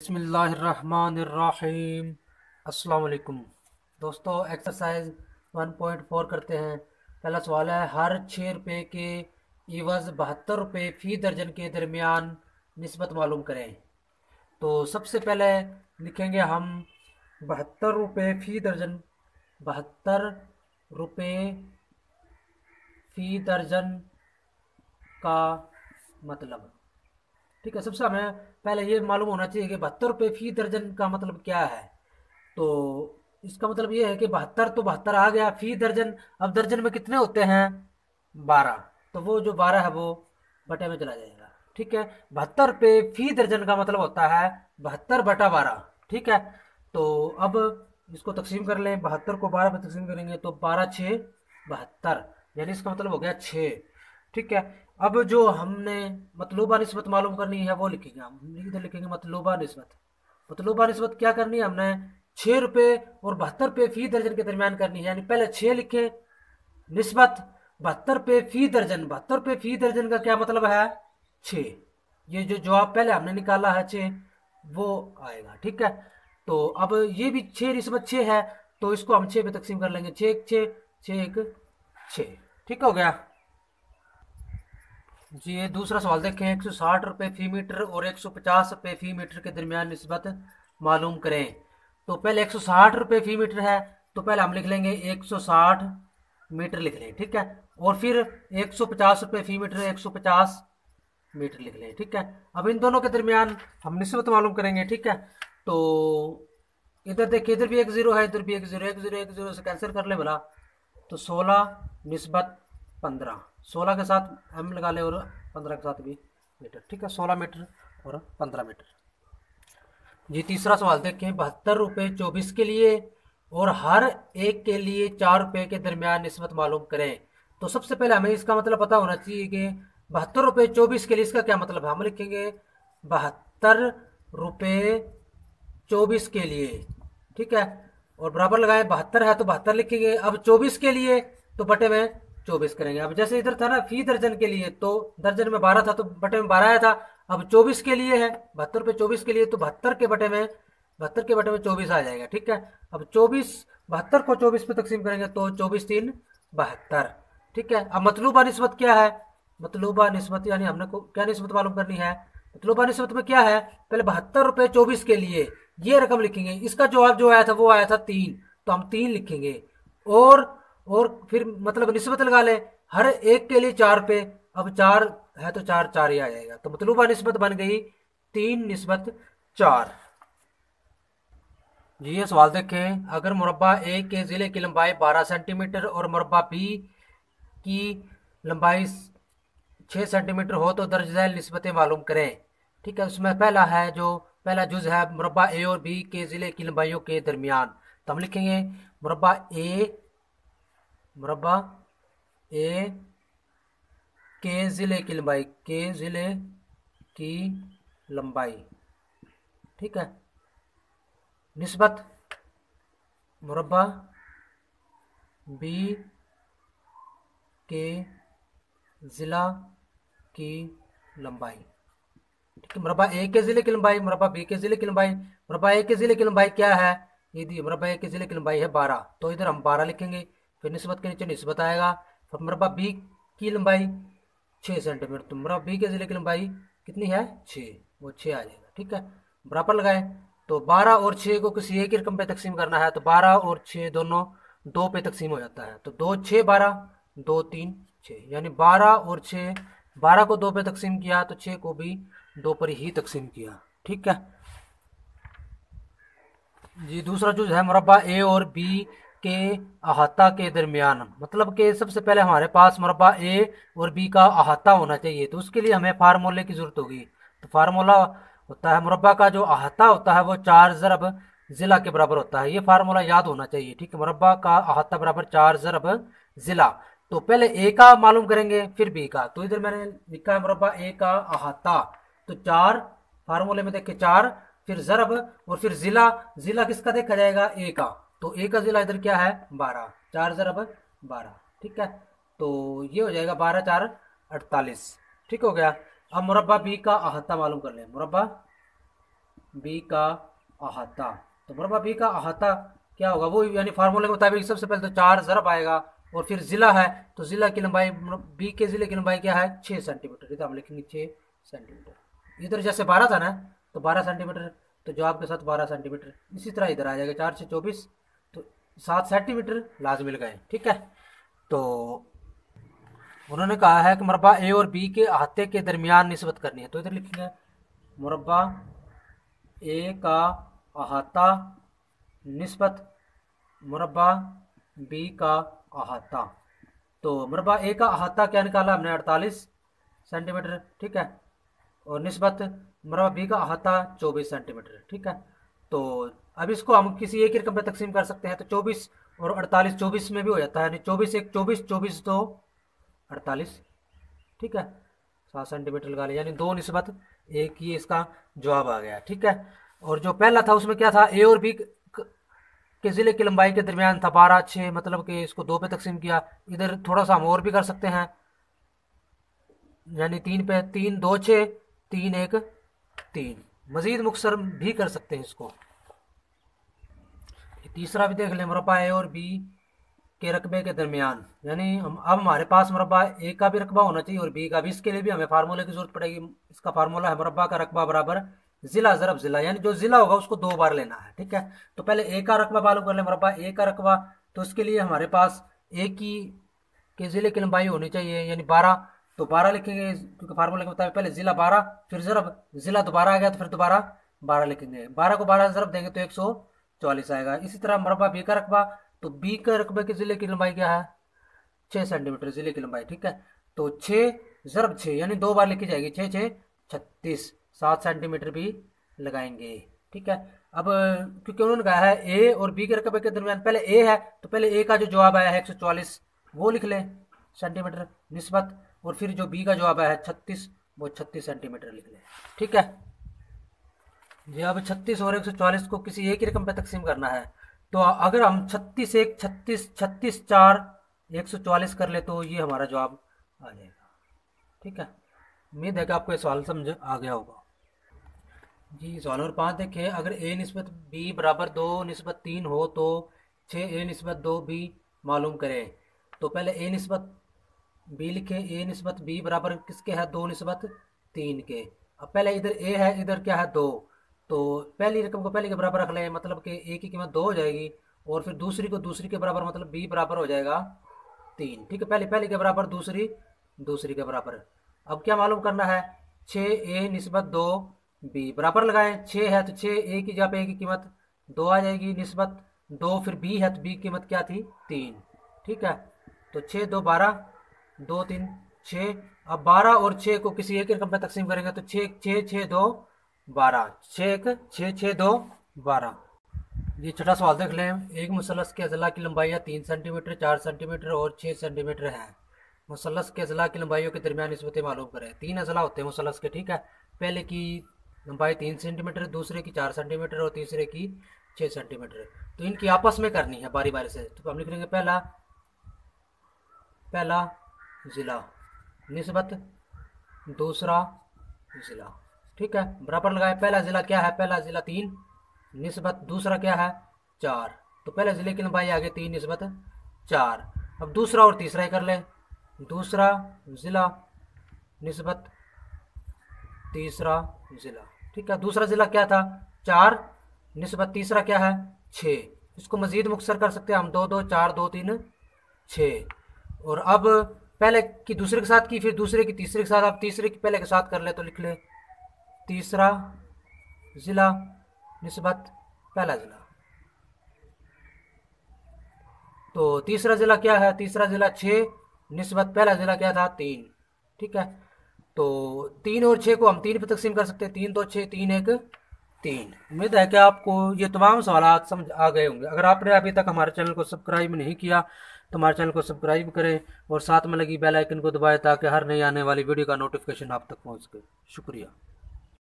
बिस्मिल्लाहिर्रहमानिर्रहीम। अस्सलाम वालेकुम दोस्तों, एक्सरसाइज 1.4 करते हैं। पहला सवाल है, हर 6 रुपये के इवज़ 72 रुपये फ़ी दर्जन के दरमियान निस्बत मालूम करें। तो सबसे पहले लिखेंगे हम 72 रुपये फ़ी दर्जन। 72 रुपये फ़ी दर्जन का मतलब, ठीक है। सबसे हमें पहले ये मालूम होना चाहिए कि 72 रुपये फ़ी दर्जन का मतलब क्या है। तो इसका मतलब ये है कि 72 तो 72 आ गया, फ़ी दर्जन अब दर्जन में कितने होते हैं? 12। तो वो जो 12 है वो बटे में चला जाएगा, ठीक है। 72 रुपये फ़ी दर्जन का मतलब होता है 72/12, ठीक है। तो अब इसको तकसीम कर लें, 72 को 12 में तकसीम करेंगे तो 12×6 = 72, यानी इसका मतलब हो गया 6, ठीक है। अब जो हमने मतलूबा निस्बत मालूम करनी है वो लिखेंगे हम, इधर लिखेंगे मतलूबा निस्बत। मतलूबा निस्बत क्या करनी है हमने? 6 रुपये और 72 रुपये फ़ी दर्जन के दरमियान करनी है, यानी पहले 6 लिखे, निस्बत 72 रुपये फ़ी दर्जन। 72 रुपये फ़ी दर्जन का क्या मतलब है? 6। ये जो जवाब पहले हमने निकाला है 6, वो आएगा, ठीक है। तो अब ये भी 6 निस्बत 6 है, तो इसको हम 6 पे तकसीम कर लेंगे। 6×1 = 6, 6, ठीक हो गया जी। ये दूसरा सवाल देखें, 160 रुपये फ़ी मीटर और 150 रुपये फ़ी मीटर के दरमियान निस्बत मालूम करें। तो पहले 160 रुपये फ़ी मीटर है, तो पहले हम लिख लेंगे 160 मीटर लिख लें, ठीक है। और फिर 150 रुपये फ़ी मीटर 150 मीटर लिख लें, ठीक है। अब इन दोनों के दरमियान हम निस्बत मालूम करेंगे, ठीक है। तो इधर देखिए, इधर भी एक ज़ीरो है, इधर भी एक ज़ीरो, एक ज़ीरो एक ज़ीरो से कैंसिल कर ले भला। तो 16 निस्बत 15, 16 के साथ एम लगा ले और 15 के साथ भी मीटर, ठीक है। 16 मीटर और 15 मीटर जी। तीसरा सवाल देखें, 72 रुपये 24 के लिए और हर एक के लिए 4 रुपये के दरमियान निस्बत मालूम करें। तो सबसे पहले हमें इसका मतलब पता होना चाहिए कि 72 रुपये 24 के लिए इसका क्या मतलब है। हम लिखेंगे 72 रुपये 24 के लिए, ठीक है। और बराबर लगाए, 72 है तो 72 लिखेंगे। अब 24 के लिए तो बटे में 24 करेंगे। अब जैसे इधर था ना फ़ी दर्जन के लिए, तो दर्जन में 12 था तो बटे में 12 आया था। अब 24 के लिए है, 72 रुपये 24 के लिए, तो 72 के बटे में 24 आ जाएगा, ठीक है। अब 72 को 24 पे तकसीम करेंगे तो 24×3 = 72, ठीक है। अब मतलूबा निस्बत क्या है? मतलूबा निस्बत यानी हमने को क्या निस्बत मालूम करनी है? मतलूबा निस्बत में क्या है? पहले 72 रुपये 24 के लिए ये रकम लिखेंगे। इसका जवाब जो आया था वो आया था 3, तो हम 3 लिखेंगे। और और फिर मतलब निस्बत लगा ले, हर एक के लिए 4 पे। अब 4 है तो 4 4 ही आ जाएगा, तो मतलूबा निस्बत बन गई 3/4 जी। ये सवाल देखें, अगर मुरब्बा ए के ज़िले की लंबाई 12 सेंटीमीटर और मुरब्बा बी की लंबाई 6 सेंटीमीटर हो तो दर्ज झैल निस्बतें मालूम करें, ठीक है। उसमें पहला जुज है मुरब्बा ए और बी के ज़िले की लंबाइयों के दरमियान। तो हम लिखेंगे मुरब्बा ए के ज़िले की लंबाई, के ज़िले की लंबाई, ठीक है, निस्बत मुरब्बा बी के ज़िला की लंबाई, ठीक है। मुरब्बा ए के ज़िले की लंबाई, मुरब्बा बी के ज़िले की लंबाई। मुरब्बा ए के ज़िले की लंबाई क्या है? ये दी मुरब्बा ए के ज़िले की लंबाई है 12, तो इधर हम 12 लिखेंगे। फिर निस्बत के नीचे निस्बत आएगा। फिर मुरब्बा बी की लंबाई 6 सेंटीमीटर, तो मुरब्बा बी के ज़िले की लंबाई कितनी है? 6, वो 6 आ जाएगा, ठीक है। बराबर लगाए, तो 12 और 6 को किसी एक ही रकम पे तकसीम करना है, तो 12 और 6 दोनों 2 पे तकसीम हो जाता है। तो 2 6 12, 2 3 6, यानी 12 और 6, 12 को 2 पे तकसीम किया तो 6 को भी 2 पर ही तकसीम किया, ठीक है जी। दूसरा जो है मुरब्बा ए और बी के अहाता के दरमियान, मतलब कि सबसे पहले हमारे पास मुरब्बा ए और बी का अहाता होना चाहिए, तो उसके लिए हमें फार्मूले की ज़रूरत होगी। तो फार्मूला होता है, मुरब्बा का जो अहाता होता है वो 4 ज़रब ज़िला के बराबर होता है। ये फार्मूला याद होना चाहिए, ठीक है। मुरब्बा का अहाता बराबर 4 ज़रब ज़िला। तो पहले ए का मालूम करेंगे फिर बी का। तो इधर मैंने लिखा है मुरब्बा ए का अहाता, तो 4 फार्मूले में देखे 4, फिर ज़रब और फिर ज़िला। ज़िला किसका देखा जाएगा? ए का। तो ए का ज़िला इधर क्या है? 12, 4 ज़रब 12, ठीक है। तो ये हो जाएगा 12 4 48, ठीक हो गया। अब मुरब्बा बी का अहाता मालूम कर लें। मुरब्बा बी का अहाता। तो मुरब्बा बी का अहाता क्या होगा, वो यानी फार्मूले के मुताबिक सबसे पहले तो 4 ज़रब आएगा, और फिर ज़िला है तो ज़िला की लंबाई, बी के ज़िले की लंबाई क्या है 6 सेंटीमीटर, इधर हम लिखेंगे 6 सेंटीमीटर। इधर जैसे 12 था ना तो 12 सेंटीमीटर, तो जवाब के साथ 12 सेंटीमीटर। इसी तरह इधर आ जाएगा 4 से 24, तो 7 सेंटीमीटर लाजमी लगाएं। ठीक है, तो उन्होंने कहा है कि मुरब्बा ए और बी के अहाते के दरमियान निस्बत करनी है, तो इधर लिखेंगे मुरब्बा ए का अहाता निस्बत मुरब्बा बी का अहाता। तो मुरब्बा ए का अहाता क्या निकाला हमने 48 सेंटीमीटर। ठीक है, और निस्बत मुरब्बा बी का अहाता 24 सेंटीमीटर। ठीक है, तो अब इसको हम किसी एक ही रकम पे तकसीम कर सकते हैं, तो 24 और 48 24 में भी हो जाता है, यानी 24 एक 24, 24 दो 48। ठीक है, 7 सेंटीमीटर लगा लिया, यानी 2 निस्बत एक, ही इसका जवाब आ गया। ठीक है, और जो पहला था उसमें क्या था, ए और बी के ज़िले की लंबाई के दरमियान था 12 6, मतलब कि इसको 2 पे तकसीम किया। इधर थोड़ा सा हम और भी कर सकते हैं, यानी 3 पे 3 2 6 3 1 3, मजीद मुख्तसर भी कर सकते हैं इसको। तीसरा भी देख लें, मुरब्बा ए और बी के रकबे के दरमियान, यानी हम अब हमारे पास मुरब्बा ए का भी रकबा होना चाहिए और बी का भी। इसके लिए भी हमें फार्मूले की जरूरत पड़ेगी। इसका फार्मूला है मुरब्बा का रकबा बराबर जिला ज़रब जिला, यानी जो जिला होगा उसको 2 बार लेना है। ठीक है, तो पहले ए का रकबा मालूम कर लें, मुरब्बा ए का रकबा, तो उसके लिए हमारे पास ए की के ज़िले की लंबाई होनी चाहिए, यानी 12, तो 12 लिखेंगे क्योंकि फार्मूले के मुताबिक पहले ज़िला 12, फिर ज़रब, ज़िला दोबारा आ गया तो फिर दोबारा 12 लिखेंगे। 12 को 12 ज़रब देंगे तो 144 आएगा। इसी तरह मुरब्बा बी का रकबा, तो बी के रकबे के ज़िले की लंबाई क्या है 6 सेंटीमीटर ज़िले की लंबाई। ठीक है, तो 6 ज़रब 6, यानी 2 बार लिखी जाएगी, 6 6 36, 7 सेंटीमीटर भी लगाएंगे। ठीक है, अब क्योंकि उन्होंने कहा है ए और बी के रकबे के दरमियान, पहले ए है तो पहले ए का जो जवाब आया है 144 वो लिख लें सेंटीमीटर निस्बत, और फिर जो बी का जवाब आया है 36 वो 36 सेंटीमीटर लिख लें। ठीक है जी, अब 36 और 144 को किसी एक ही रकम पे तकसीम करना है, तो अगर हम 36 1 36 36 4 144 कर ले तो ये हमारा जवाब आ जाएगा। ठीक है, उम्मीद है कि आपको ये सवाल समझ आ गया होगा। जी, सवाल नंबर 5 देखिए, अगर ए निस्बत बी बराबर 2 निस्बत 3 हो तो 6 ए निस्बत 2 बी मालूम करें। तो पहले ए निस्बत बी लिखे, ए निस्बत बी बराबर किसके है 2 निस्बत 3 के। अब पहले इधर ए है, इधर क्या है 2, तो पहली रकम को पहले के बराबर रख लें, मतलब कि ए की कीमत 2 हो जाएगी, और फिर दूसरी को दूसरी के बराबर, मतलब बी बराबर हो जाएगा 3। ठीक है, पहले पहले के बराबर, दूसरी दूसरी के बराबर। अब क्या मालूम करना है, 6 ए निस्बत 2 बी बराबर लगाएं, 6 है तो 6 ए की जगह पे ए की कीमत 2 आ जाएगी, निस्बत 2, फिर बी है तो बी की कीमत क्या थी 3। ठीक है, तो 6 2 12, 2 3 6। अब 12 और 6 को किसी एक रकम पे तकसीम करेंगे तो 6 6 6 2 12, 6 1 6 6 2 12। ये छठा सवाल देख लें, एक मुसलस के अजला की लंबाइयाँ 3 सेंटीमीटर 4 सेंटीमीटर और 6 सेंटीमीटर हैं। मुसलस के अजला की लंबाइयों के दरमियान निस्बतें मालूम करें। 3 अजला होते हैं मुसलस के। ठीक है, पहले की लंबाई 3 सेंटीमीटर, दूसरे की 4 सेंटीमीटर और तीसरे की 6 सेंटीमीटर। तो इनकी आपस में करनी है बारी बारी से। तो हम लिख लेंगे पहला पहला ज़िला निस्बत दूसरा ज़िला। ठीक है, बराबर लगाए, पहला ज़िला क्या है, पहला ज़िला 3 निस्बत दूसरा क्या है 4, तो पहले ज़िले की लंबाई आ गई 3 निस्बत 4। अब दूसरा और तीसरा ही कर लें, दूसरा ज़िला निस्बत तीसरा ज़िला। ठीक है, दूसरा ज़िला क्या था 4 निस्बत तीसरा क्या है 6। इसको मज़ीद मुख्तसर कर सकते हैं हम, 2 2 4 2 3 6। और अब पहले की दूसरे के साथ की, फिर दूसरे की तीसरे के साथ, अब तीसरे की पहले के साथ कर ले, तो लिख ले तीसरा ज़िला निस्बत पहला ज़िला। तो तीसरा ज़िला क्या है, तीसरा ज़िला 6 निस्बत पहला ज़िला क्या था 3। ठीक है, तो 3 और 6 को हम 3 पे तकसीम कर सकते हैं, 3 2 6 3 1 3। उम्मीद है कि आपको ये तमाम सवाल समझ आ गए होंगे। अगर आपने अभी तक हमारे चैनल को सब्सक्राइब नहीं किया तो हमारे चैनल को सब्सक्राइब करें और साथ में लगी बेल आइकन को दबाएं ताकि हर नई आने वाली वीडियो का नोटिफिकेशन आप तक पहुंच सके। शुक्रिया।